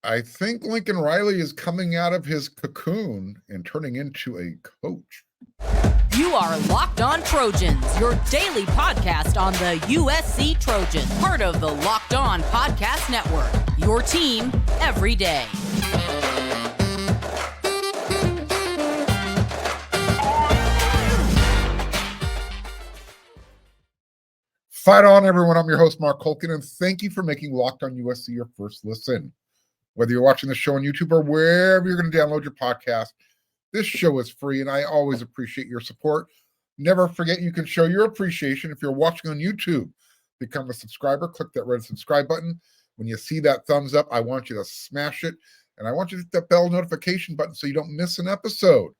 I think Lincoln Riley is coming out of his cocoon and turning into a coach. You are Locked On Trojans, your daily podcast on the USC Trojans, part of the Locked On Podcast Network, your team every day. Fight on, everyone. I'm your host, Mark Colkin, and thank you for making Locked On USC your first listen. Whether you're watching the show on YouTube or wherever you're going to download your podcast, this show is free, and I always appreciate your support. Never forget you can show your appreciation if you're watching on YouTube. Become a subscriber. Click that red subscribe button. When you see that thumbs up, I want you to smash it, and I want you to hit that bell notification button so you don't miss an episode.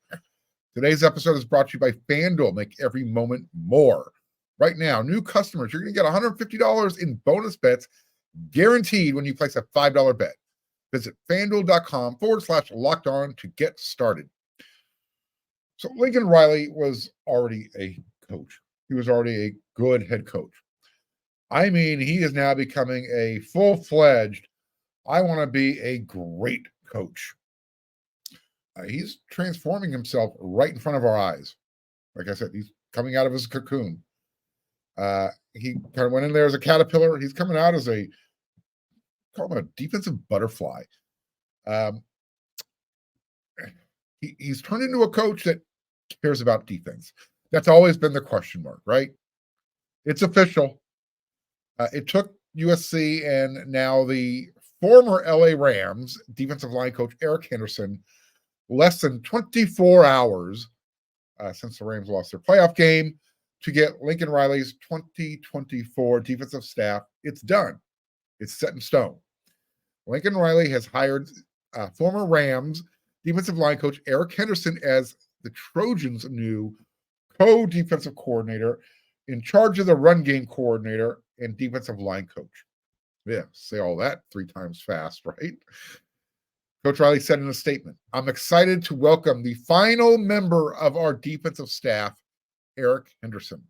Today's episode is brought to you by FanDuel. Make every moment more. Right now, new customers, you're going to get $150 in bonus bets guaranteed when you place a $5 bet. Visit FanDuel.com/locked-on to get started. So Lincoln Riley was already a coach. He was already a good head coach. I mean, he is now becoming a full-fledged, I want to be a great coach. He's transforming himself right in front of our eyes. Like I said, he's coming out of his cocoon. He kind of went in there as a caterpillar. He's coming out as call him a defensive butterfly. He's turned into a coach that cares about defense. That's always been the question mark, right? It's official. It took USC and now the former LA Rams defensive line coach Eric Henderson less than 24 hours since the Rams lost their playoff game to get Lincoln Riley's 2024 defensive staff. It's done. It's set in stone. Lincoln Riley has hired former Rams defensive line coach Eric Henderson as the Trojans' new co-defensive coordinator, in charge of the run game coordinator and defensive line coach. Yeah, say all that 3 times fast, right? Coach Riley said in a statement, "I'm excited to welcome the final member of our defensive staff, Eric Henderson,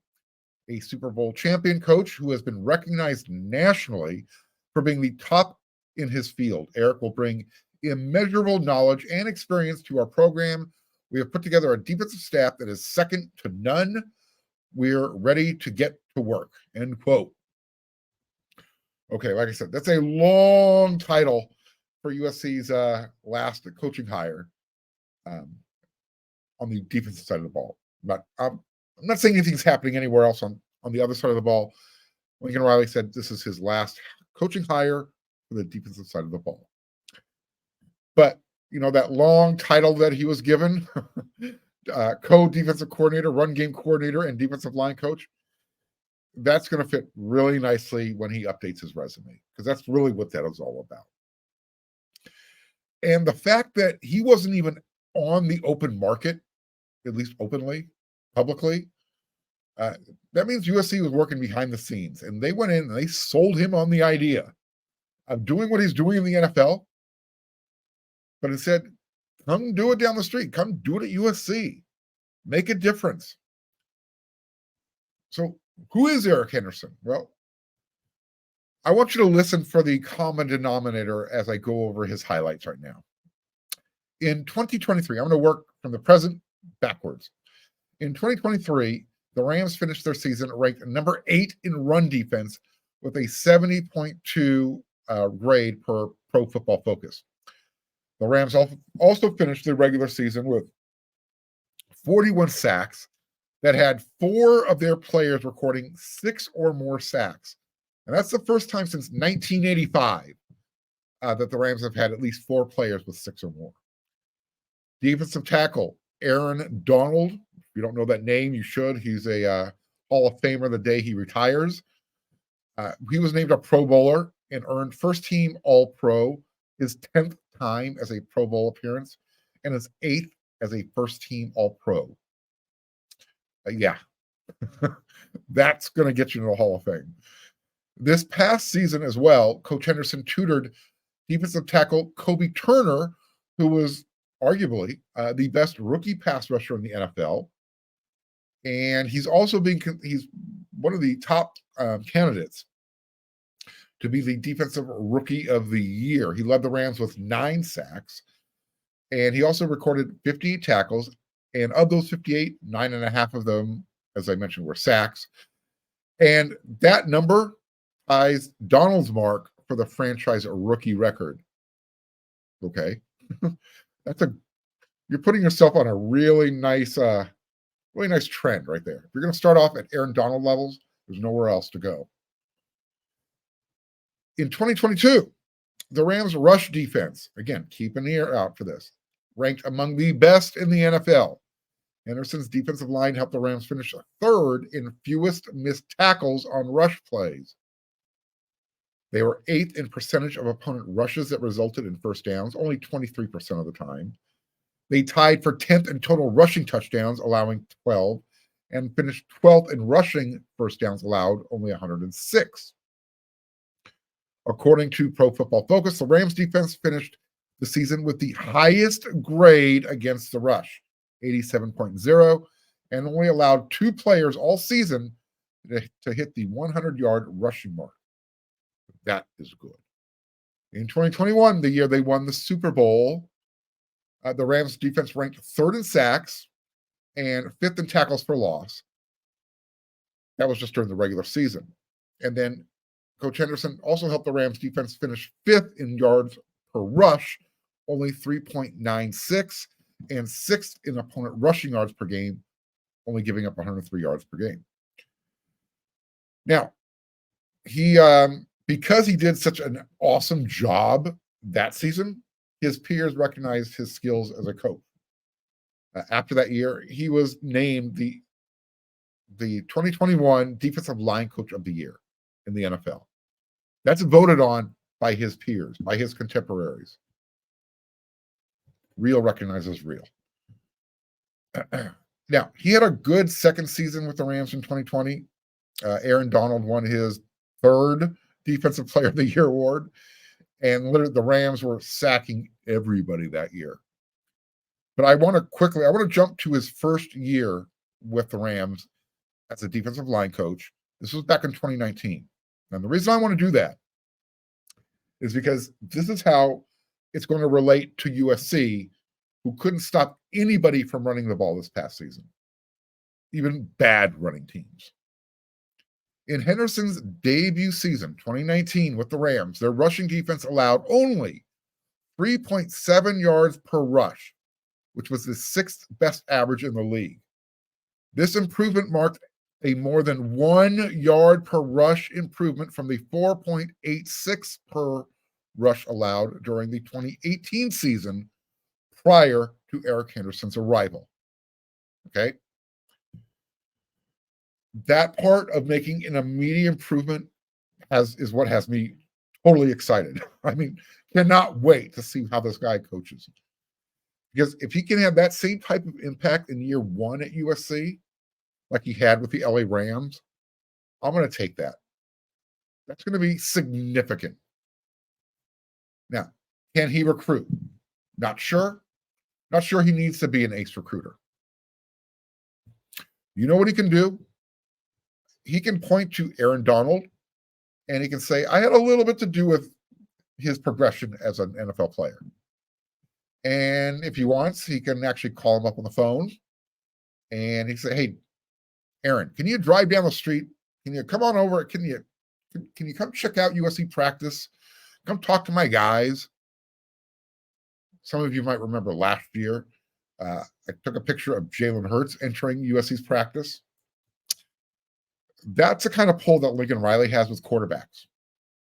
a Super Bowl champion coach who has been recognized nationally for being the top in his field. Eric will bring immeasurable knowledge and experience to our program. We have put together a defensive staff that is second to none. We're ready to get to work," end quote. Okay, like I said, that's a long title for USC's last coaching hire on the defensive side of the ball. But I'm not saying anything's happening anywhere else on the other side of the ball. Lincoln Riley said this is his last coaching hire for the defensive side of the ball. But, that long title that he was given, co-defensive coordinator, run game coordinator, and defensive line coach, that's going to fit really nicely when he updates his resume, because that's really what that is all about. And the fact that he wasn't even on the open market, at least openly, publicly, that means USC was working behind the scenes, and they went in and they sold him on the idea of doing what he's doing in the NFL, but instead, come do it down the street. Come do it at USC. Make a difference. So who is Eric Henderson? Well, I want you to listen for the common denominator as I go over his highlights right now. In 2023, I'm going to work from the present backwards. In 2023, the Rams finished their season ranked number 8 in run defense with a 70.2 grade per Pro Football Focus. The Rams also finished the regular season with 41 sacks that had 4 of their players recording 6 or more sacks. And that's the first time since 1985 that the Rams have had at least 4 players with 6 or more. Defensive tackle, Aaron Donald. If you don't know that name, you should. He's a Hall of Famer the day he retires. He was named a Pro Bowler and earned first-team All-Pro, his 10th time as a Pro Bowl appearance, and his 8th as a first-team All-Pro. Yeah, that's going to get you to the Hall of Fame. This past season as well, Coach Henderson tutored defensive tackle Kobe Turner, who was arguably the best rookie pass rusher in the NFL. And he's also he's one of the top candidates to be the defensive rookie of the year. He led the Rams with 9 sacks, and he also recorded 58 tackles. And of those 58, 9.5 of them, as I mentioned, were sacks. And that number ties Donald's mark for the franchise rookie record. Okay. You're putting yourself on a really nice trend right there. If you're going to start off at Aaron Donald levels, there's nowhere else to go. In 2022, the Rams' rush defense, again, keep an ear out for this, ranked among the best in the NFL. Henderson's defensive line helped the Rams finish 3rd in fewest missed tackles on rush plays. They were 8th in percentage of opponent rushes that resulted in first downs, only 23% of the time. They tied for 10th in total rushing touchdowns, allowing 12, and finished 12th in rushing first downs allowed, only 106. According to Pro Football Focus, the Rams defense finished the season with the highest grade against the rush, 87.0, and only allowed 2 players all season to hit the 100-yard rushing mark. That is good. In 2021, the year they won the Super Bowl, the Rams defense ranked 3rd in sacks and 5th in tackles for loss. That was just during the regular season. And then Coach Henderson also helped the Rams defense finish 5th in yards per rush, only 3.96, and 6th in opponent rushing yards per game, only giving up 103 yards per game. Now, he because he did such an awesome job that season, his peers recognized his skills as a coach. After that year, he was named the 2021 Defensive Line Coach of the Year in the NFL. That's voted on by his peers, by his contemporaries. Real recognizes real. Now, he had a good second season with the Rams in 2020. Aaron Donald won his 3rd Defensive Player of the Year award, and literally the Rams were sacking everybody that year. But I want to jump to his first year with the Rams as a defensive line coach. This was back in 2019. And the reason I want to do that is because this is how it's going to relate to USC, who couldn't stop anybody from running the ball this past season, even bad running teams. In Henderson's debut season, 2019, with the Rams, their rushing defense allowed only 3.7 yards per rush, which was the 6th best average in the league. This improvement marked a more than 1 yard per rush improvement from the 4.86 per rush allowed during the 2018 season prior to Eric Henderson's arrival. Okay? That part of making an immediate improvement is what has me totally excited. I mean, cannot wait to see how this guy coaches. Because if he can have that same type of impact in year 1 at USC, like he had with the LA Rams, I'm going to take that. That's going to be significant. Now, can he recruit? Not sure. Not sure he needs to be an ace recruiter. You know what he can do? He can point to Aaron Donald and he can say, I had a little bit to do with his progression as an NFL player. And if he wants, he can actually call him up on the phone and he can say, hey, Aaron, can you drive down the street? Can you come on over? Can you come check out USC practice? Come talk to my guys. Some of you might remember last year, I took a picture of Jalen Hurts entering USC's practice. That's the kind of pull that Lincoln Riley has with quarterbacks.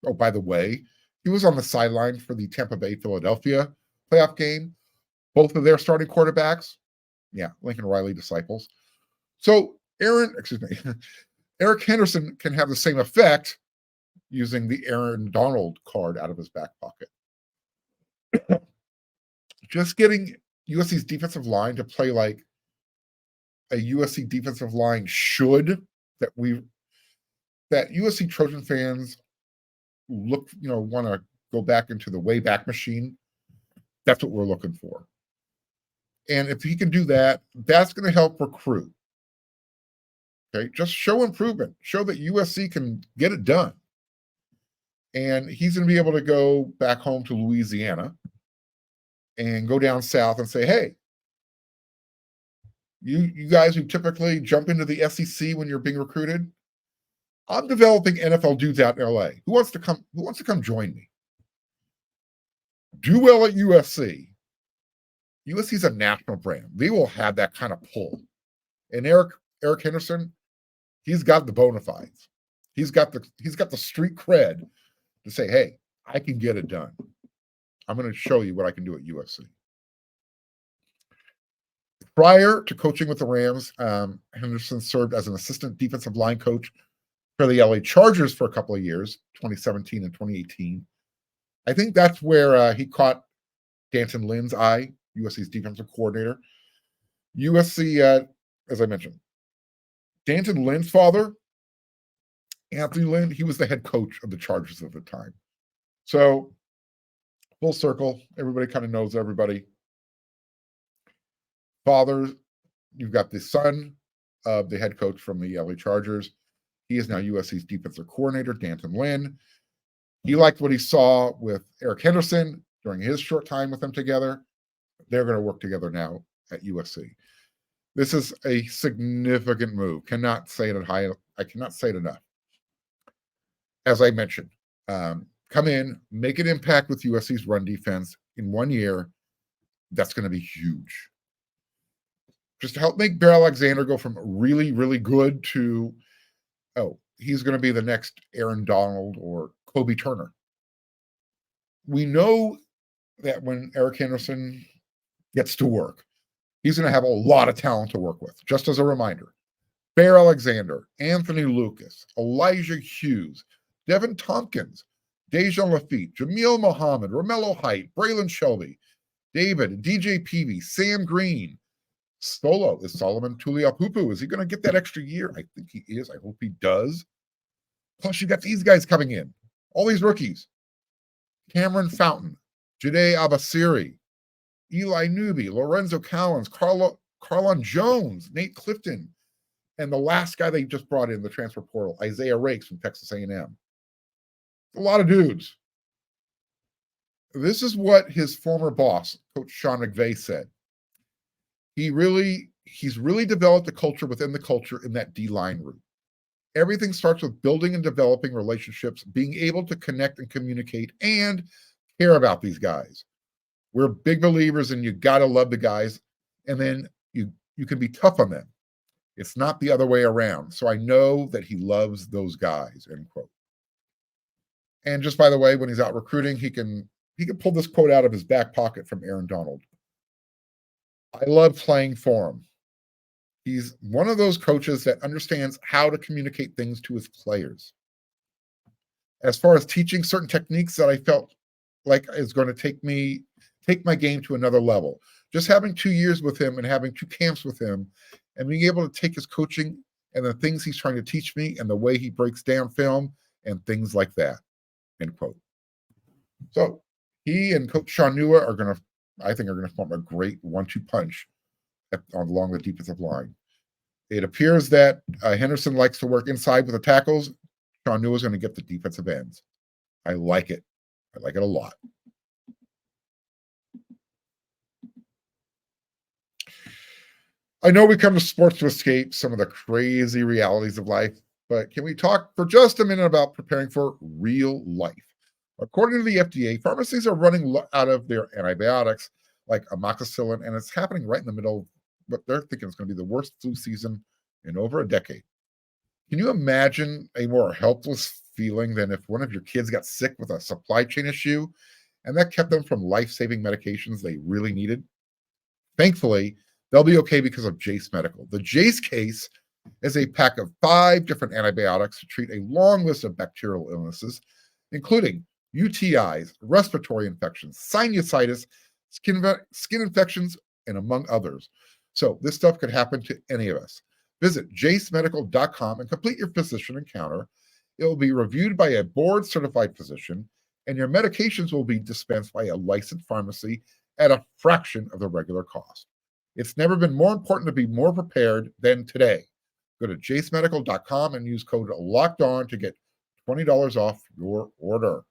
Oh, by the way, he was on the sideline for the Tampa Bay Philadelphia playoff game. Both of their starting quarterbacks, Lincoln Riley disciples. So Eric Henderson can have the same effect using the Aaron Donald card out of his back pocket. Just getting USC's defensive line to play like a USC defensive line should, that USC Trojan fans want to go back into the Wayback Machine. That's what we're looking for. And if he can do that, that's going to help recruit. Okay, just show improvement. Show that USC can get it done. And he's going to be able to go back home to Louisiana and go down south and say, hey, you guys who typically jump into the SEC when you're being recruited, I'm developing NFL dudes out in LA. Who wants to come join me? Do well at USC. USC is a national brand. They will have that kind of pull. And Eric Henderson, he's got the bona fides. He's got the street cred to say, hey, I can get it done. I'm going to show you what I can do at USC. Prior to coaching with the Rams, Henderson served as an assistant defensive line coach for the LA Chargers for a couple of years, 2017 and 2018. I think that's where he caught Antonlynn's eye, USC's defensive coordinator. USC, as I mentioned, Antonlynn's father, Anthony Lynn, he was the head coach of the Chargers at the time. So, full circle, everybody kind of knows everybody. Father, you've got the son of the head coach from the LA Chargers. He is now USC's defensive coordinator, Antonlynn. He liked what he saw with Eric Henderson during his short time with them together. They're going to work together now at USC. This is a significant move. I cannot say it enough. As I mentioned, come in, make an impact with USC's run defense in 1 year. That's going to be huge. Just to help make Bear Alexander go from really, really good to, he's going to be the next Aaron Donald or Kobe Turner. We know that when Eric Henderson gets to work, he's going to have a lot of talent to work with. Just as a reminder, Bear Alexander, Anthony Lucas, Elijah Hughes, Devin Tompkins, Dejan Lafitte, Jamil Muhammad, Romello Height, Braylon Shelby, David, DJ Peavy, Sam Green, Stolo. Is Solomon Tuliaupupu? Is he going to get that extra year? I think he is. I hope he does. Plus, you got these guys coming in. All these rookies. Cameron Fountain, Jade Abasiri, Eli Newby, Lorenzo Collins, Carlon Jones, Nate Clifton, and the last guy they just brought in the transfer portal, Isaiah Rakes from Texas A&M. A lot of dudes. This is what his former boss, Coach Sean McVay, said. He's really developed a culture within the culture in that D-line route. Everything starts with building and developing relationships, being able to connect and communicate and care about these guys. We're big believers in you got to love the guys, and then you can be tough on them. It's not the other way around. So I know that he loves those guys, end quote. And just by the way, when he's out recruiting, he can pull this quote out of his back pocket from Aaron Donald. I love playing for him. He's one of those coaches that understands how to communicate things to his players. As far as teaching certain techniques that I felt like is going to take my game to another level. Just having 2 years with him and having 2 camps with him and being able to take his coaching and the things he's trying to teach me and the way he breaks down film and things like that, end quote. So he and Coach Sean Nua are going to form a great 1-2 punch along the defensive line. It appears that Henderson likes to work inside with the tackles. Sean Nua is going to get the defensive ends. I like it. I like it a lot. I know we come to sports to escape some of the crazy realities of life, but can we talk for just a minute about preparing for real life? According to the FDA, pharmacies are running out of their antibiotics like amoxicillin, and it's happening right in the middle of what they're thinking is going to be the worst flu season in over a decade. Can you imagine a more helpless feeling than if one of your kids got sick with a supply chain issue and that kept them from life-saving medications they really needed? Thankfully, they'll be okay because of Jace Medical. The Jace case is a pack of 5 different antibiotics to treat a long list of bacterial illnesses, including UTIs, respiratory infections, sinusitis, skin infections, and among others. So this stuff could happen to any of us. Visit jacemedical.com and complete your physician encounter. It will be reviewed by a board-certified physician, and your medications will be dispensed by a licensed pharmacy at a fraction of the regular cost. It's never been more important to be more prepared than today. Go to jacemedical.com and use code LOCKEDON to get $20 off your order.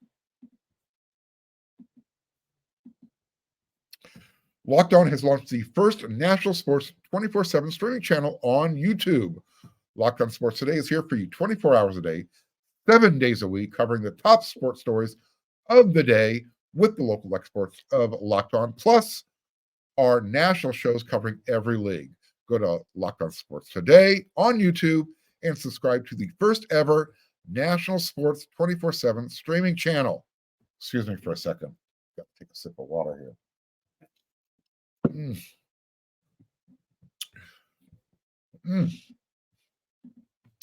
Locked On has launched the first national sports 24/7 streaming channel on YouTube. Locked On Sports Today is here for you 24 hours a day, 7 days a week, covering the top sports stories of the day with the local experts of Locked On, plus our national shows covering every league. Go to Locked On Sports Today on YouTube and subscribe to the first ever national sports 24/7 streaming channel. Excuse me for a second. Got to take a sip of water here.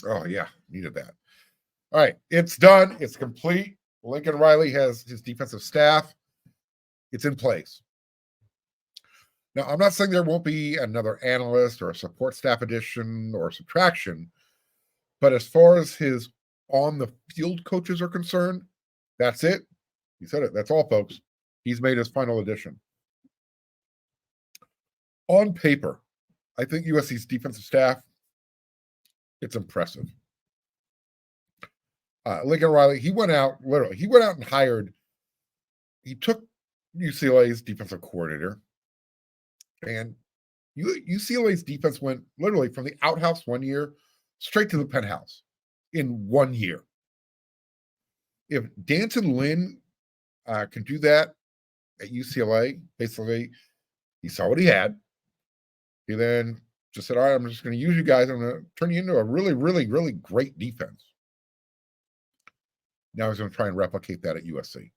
Oh, yeah, needed that. All right, it's done. It's complete. Lincoln Riley has his defensive staff. It's in place. Now, I'm not saying there won't be another analyst or a support staff addition or subtraction, but as far as his on-the-field coaches are concerned, that's it. He said it. That's all, folks. He's made his final addition. On paper, I think USC's defensive staff, it's impressive. Lincoln Riley, he went out and hired, he took UCLA's defensive coordinator, and UCLA's defense went literally from the outhouse one year straight to the penthouse in 1 year. If Antonlynn can do that at UCLA, basically, he saw what he had. He then just said, all right, I'm just going to use you guys. I'm going to turn you into a really, really, really great defense. Now he's going to try and replicate that at USC.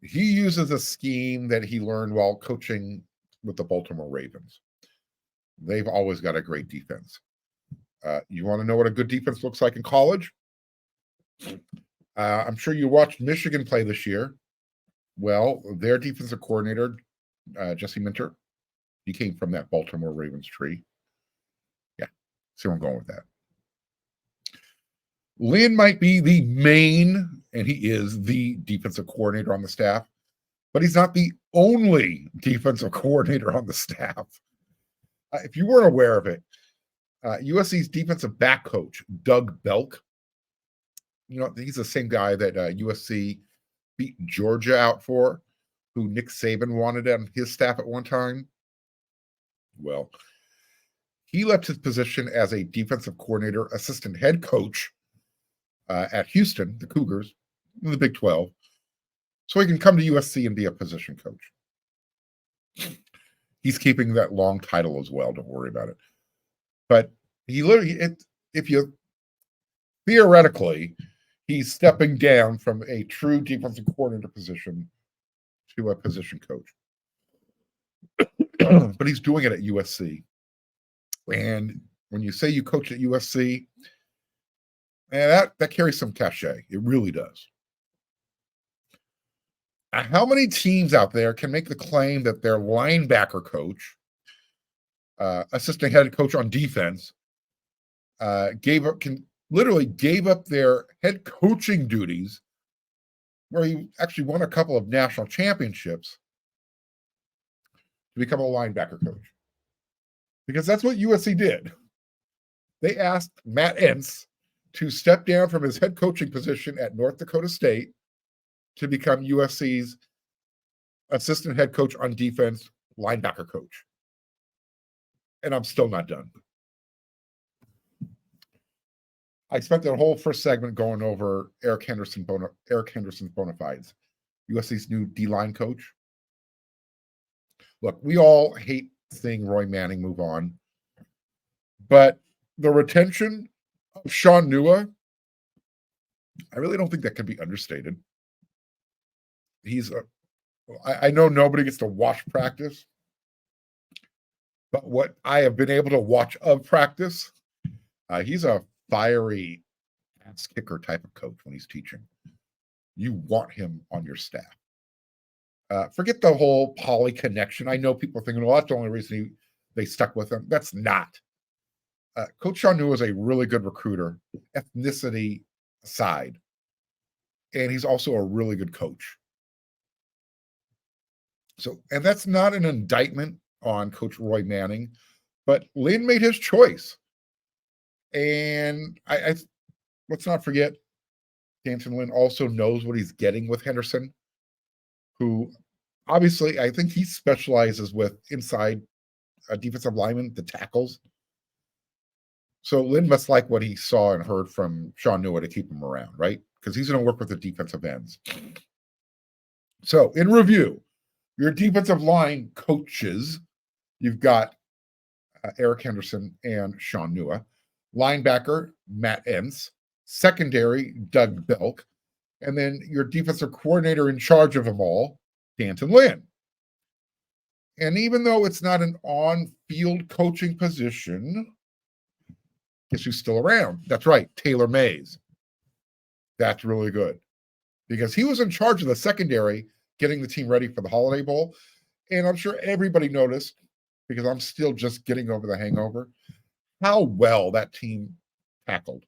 He uses a scheme that he learned while coaching with the Baltimore Ravens. They've always got a great defense. You want to know what a good defense looks like in college? I'm sure you watched Michigan play this year. Well, their defensive coordinator, Jesse Minter, he came from that Baltimore Ravens tree. Yeah, see where I'm going with that. Lynn might be the main, and he is the defensive coordinator on the staff, but he's not the only defensive coordinator on the staff. If you weren't aware of it, USC's defensive back coach, Doug Belk, he's the same guy that USC beat Georgia out for, who Nick Saban wanted on his staff at one time. Well, he left his position as a defensive coordinator, assistant head coach at Houston, the Cougars, in the Big 12, so he can come to USC and be a position coach. He's keeping that long title as well. Don't worry about it. But theoretically, he's stepping down from a true defensive coordinator position to a position coach. But he's doing it at USC. And when you say you coach at USC, that carries some cachet. It really does. How many teams out there can make the claim that their linebacker coach, assistant head coach on defense, gave up their head coaching duties, where he actually won a couple of national championships, to become a linebacker coach? Because that's what USC did. They asked Matt Entz to step down from his head coaching position at North Dakota State to become USC's assistant head coach on defense, linebacker coach. And I'm still not done. I spent that whole first segment going over Eric Henderson's bona fides, USC's new D-line coach. Look, we all hate seeing Roy Manning move on, but the retention of Sean Nua, I really don't think that can be understated. I know nobody gets to watch practice, but what I have been able to watch of practice, he's a fiery ass kicker type of coach when he's teaching. You want him on your staff. Forget the whole Poly connection. I know people thinking, well, that's the only reason they stuck with him. That's not. Coach Sean Nua is a really good recruiter, ethnicity aside, and he's also a really good coach. So, and that's not an indictment on Coach Roy Manning, but Lynn made his choice. And I let's not forget, Antonlynn also knows what he's getting with Henderson, who obviously I think he specializes with inside defensive linemen, the tackles. So Lynn must like what he saw and heard from Sean Nua to keep him around, right? Because he's going to work with the defensive ends. So in review, your defensive line coaches, you've got Eric Henderson and Sean Nua. Linebacker, Matt Entz. Secondary, Doug Belk. And then your defensive coordinator in charge of them all, Antonlynn. And even though it's not an on-field coaching position, guess who's still around? That's right, Taylor Mays. That's really good because he was in charge of the secondary, getting the team ready for the Holiday Bowl. And I'm sure everybody noticed, because I'm still just getting over the hangover, how well that team tackled,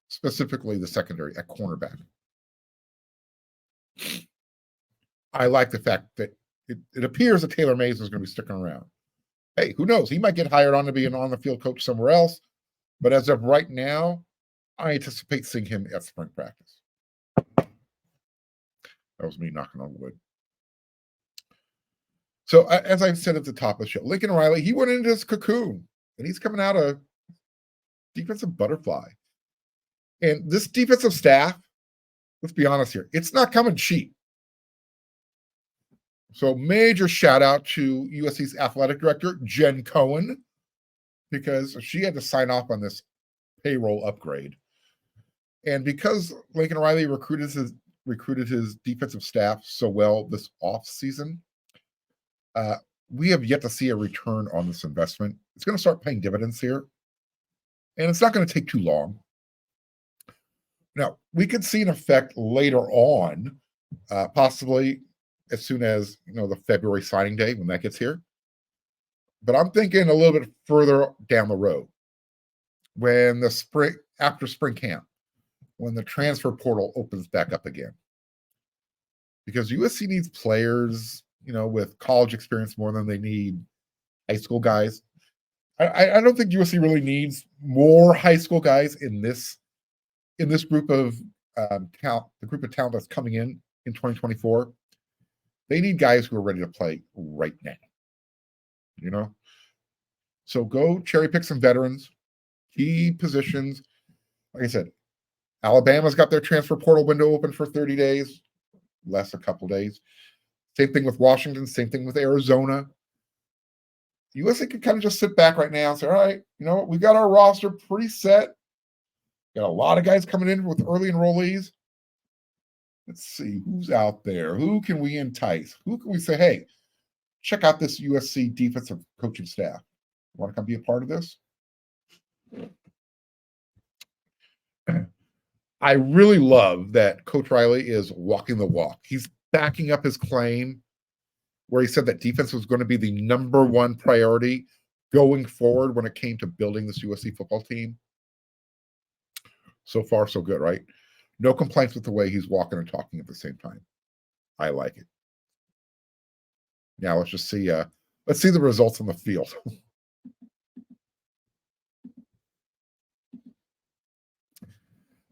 specifically the secondary at cornerback. I like the fact that it appears that Taylor Mays is going to be sticking around. Hey, who knows? He might get hired on to be an on-the-field coach somewhere else. But as of right now, I anticipate seeing him at spring practice. That was me knocking on wood. So as I said at the top of the show, Lincoln Riley, he went into his cocoon, and he's coming out a defensive butterfly. And this defensive staff, let's be honest here, it's not coming cheap. So major shout out to USC's athletic director, Jen Cohen, because she had to sign off on this payroll upgrade. And because Lincoln Riley recruited his defensive staff so well this offseason, we have yet to see a return on this investment. It's going to start paying dividends here, and it's not going to take too long. Now, we could see an effect later on, possibly as soon as the February signing day when that gets here. But I'm thinking a little bit further down the road, when after spring camp, when the transfer portal opens back up again, because USC needs players, with college experience more than they need high school guys. I don't think USC really needs more high school guys in this group of talent, the group of talent that's coming in 2024. They need guys who are ready to play right now. So go cherry pick some veterans, key positions. Like I said, Alabama's got their transfer portal window open for 30 days, less a couple days. Same thing with Washington, same thing with Arizona. USC can kind of just sit back right now and say, all right, you know what? We got our roster pretty set. Got a lot of guys coming in with early enrollees. Let's see who's out there. Who can we entice? Who can we say, hey, check out this USC defensive coaching staff. Want to come be a part of this? I really love that Coach Riley is walking the walk. He's backing up his claim where he said that defense was going to be the number one priority going forward when it came to building this USC football team. So far, so good, right? No complaints with the way he's walking and talking at the same time. I like it. Now let's just see. Let's see the results on the field.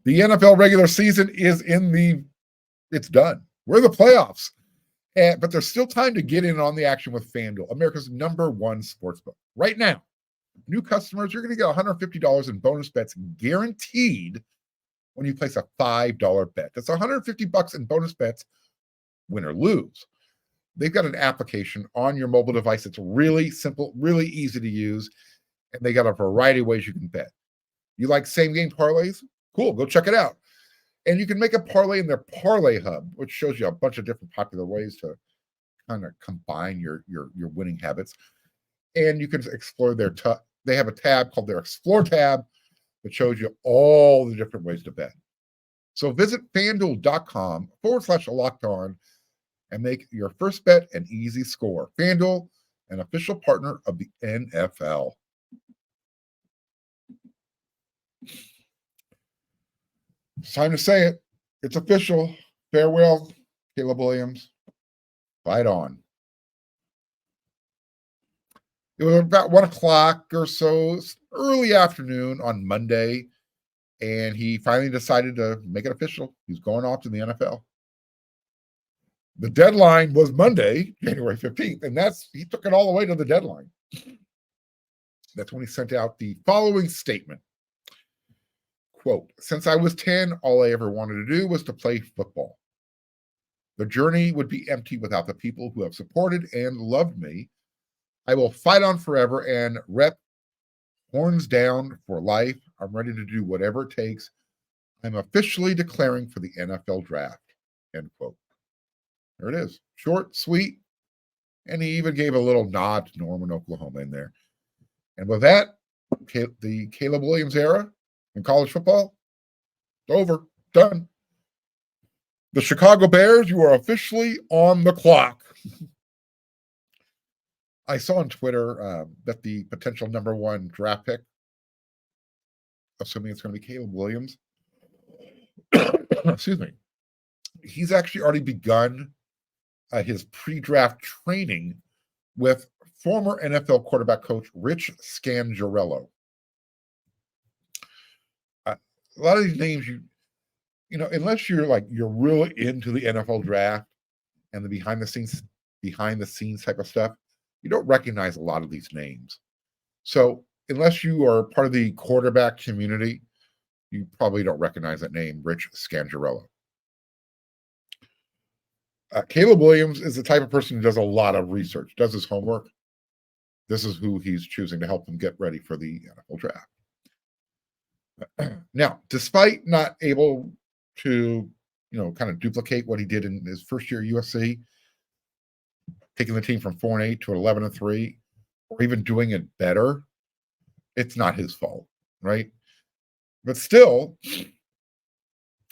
The NFL regular season is it's done. We're in the playoffs. But there's still time to get in on the action with FanDuel, America's #1 sportsbook. Right now, new customers, you're going to get $150 in bonus bets guaranteed when you place a $5 bet. That's $150 in bonus bets, win or lose. They've got an application on your mobile device. It's really simple, really easy to use, and they got a variety of ways you can bet. You like same-game parlays? Cool, go check it out. And you can make a parlay in their Parlay Hub, which shows you a bunch of different popular ways to kind of combine your winning habits. And you can explore they have a tab called their Explore tab that shows you all the different ways to bet. So visit FanDuel.com/LockedOn and make your first bet an easy score. FanDuel, an official partner of the NFL. It's time to say it. It's official. Farewell, Caleb Williams. Fight on. It was about 1 o'clock or so, early afternoon on Monday. and he finally decided to make it official. He's going off to the NFL. The deadline was Monday, January 15th, and he took it all the way to the deadline. That's when he sent out the following statement. Quote, "Since I was 10, all I ever wanted to do was to play football. The journey would be empty without the people who have supported and loved me. I will fight on forever and rep horns down for life. I'm ready to do whatever it takes. I'm officially declaring for the NFL draft." End quote. There it is. Short, sweet, and he even gave a little nod to Norman, Oklahoma in there. And with that, the Caleb Williams era in college football, over, done. The Chicago Bears, you are officially on the clock. I saw on Twitter that the potential number 1 draft pick, assuming it's going to be Caleb Williams, excuse me, he's actually already begun his pre-draft training with former NFL quarterback coach Rich Scangarello. A lot of these names, unless you're really into the NFL draft and the behind the scenes type of stuff, you don't recognize a lot of these names. So unless you are part of the quarterback community, you probably don't recognize that name, Rich Scangarello. Caleb Williams is the type of person who does a lot of research, does his homework. This is who he's choosing to help him get ready for the NFL draft. Now, despite not able to, kind of duplicate what he did in his first year at USC, taking the team from 4-8 to 11-3, or even doing it better, it's not his fault, right? But still,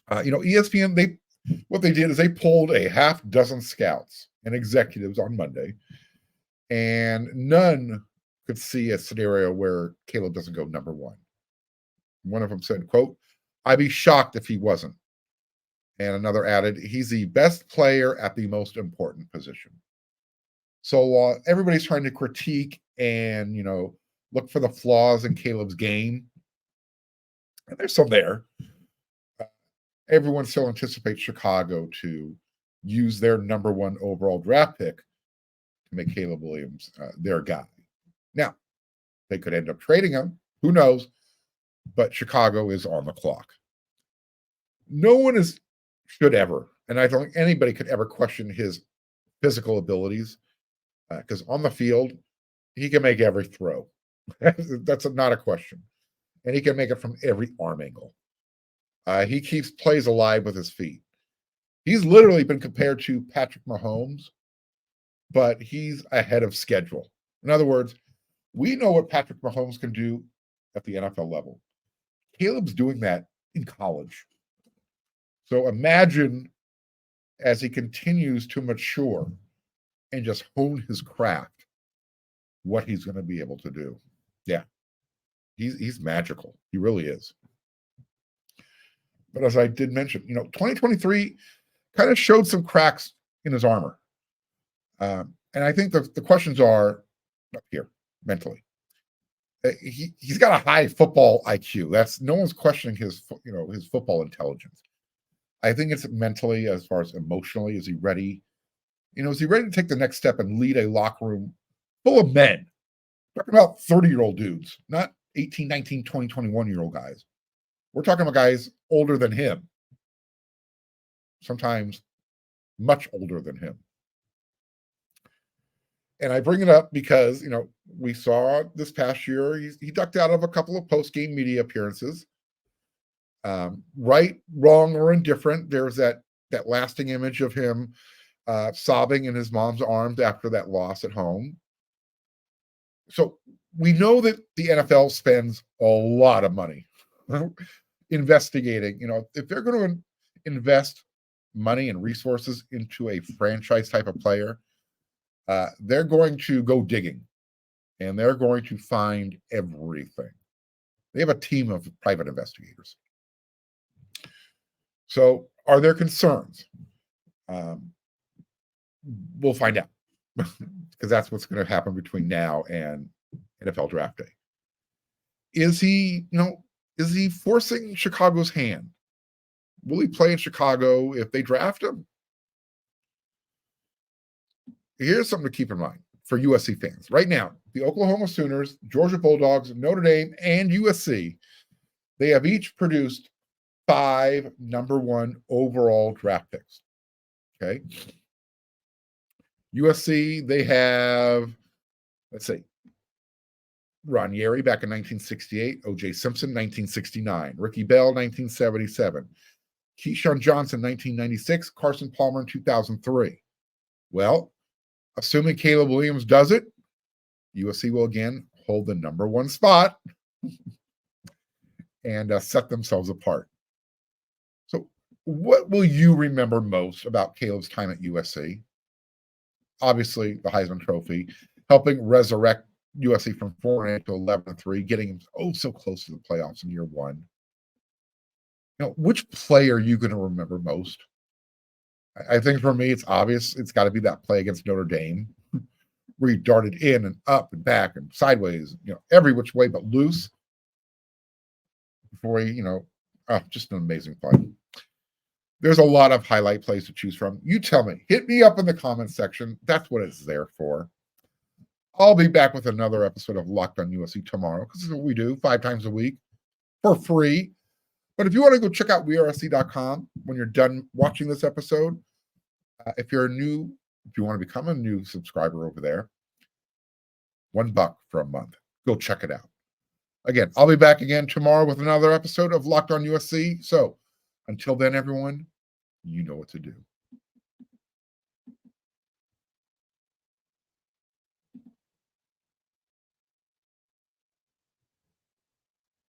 ESPN, what they did is they pulled a half dozen scouts and executives on Monday, and none could see a scenario where Caleb doesn't go number 1. One of them said, quote, "I'd be shocked if he wasn't." And another added, "He's the best player at the most important position." So everybody's trying to critique and, look for the flaws in Caleb's game, and there's some there. Everyone still anticipates Chicago to use their number 1 overall draft pick to make Caleb Williams their guy. Now, they could end up trading him. Who knows? But Chicago is on the clock. No one should ever, and I don't think anybody could ever question his physical abilities, because on the field, he can make every throw. That's not a question. And he can make it from every arm angle. He keeps plays alive with his feet. He's literally been compared to Patrick Mahomes, but he's ahead of schedule. In other words, we know what Patrick Mahomes can do at the NFL level. Caleb's doing that in college. So imagine as he continues to mature and just hone his craft, what he's going to be able to do. Yeah, he's magical. He really is. But as I did mention, 2023 kind of showed some cracks in his armor. And I think the questions are up here mentally. He's got a high football IQ. That's no one's questioning his football intelligence. I think it's mentally, as far as emotionally. Is he ready? Is he ready to take the next step and lead a locker room full of men? Talking about 30-year-old dudes, not 18, 19, 20, 21-year-old guys. We're talking about guys older than him. Sometimes much older than him. And I bring it up because, we saw this past year, he ducked out of a couple of post-game media appearances. Right, wrong, or indifferent, there's that lasting image of him sobbing in his mom's arms after that loss at home. So we know that the NFL spends a lot of money investigating. If they're going to invest money and resources into a franchise type of player, they're going to go digging, and they're going to find everything. They have a team of private investigators. So are there concerns? We'll find out, because that's what's going to happen between now and NFL draft day. Is he, Is he forcing Chicago's hand? Will he play in Chicago if they draft him? Here's something to keep in mind for USC fans. Right now, the Oklahoma Sooners, Georgia Bulldogs, Notre Dame, and USC, they have each produced 5 number 1 overall draft picks. Okay. USC, they have, let's see, Ranieri back in 1968, O.J. Simpson, 1969, Ricky Bell, 1977, Keyshawn Johnson, 1996, Carson Palmer in 2003. Well, assuming Caleb Williams does it, USC will again hold the number 1 spot and set themselves apart. So what will you remember most about Caleb's time at USC? Obviously, the Heisman Trophy, helping resurrect USC from 4-8 to 11-3, getting him so close to the playoffs in year 1. Now, which play are you going to remember most? I think for me, it's obvious. It's got to be that play against Notre Dame, where he darted in and up and back and sideways, every which way but loose. Before he, just an amazing play. There's a lot of highlight plays to choose from. You tell me. Hit me up in the comments section. That's what it's there for. I'll be back with another episode of Locked on USC tomorrow, because this is what we do 5 times a week for free. But if you want to go check out wearesc.com when you're done watching this episode, if you want to become a new subscriber over there, $1 for a month. Go check it out. Again, I'll be back again tomorrow with another episode of Locked on USC. So until then, everyone, you know what to do.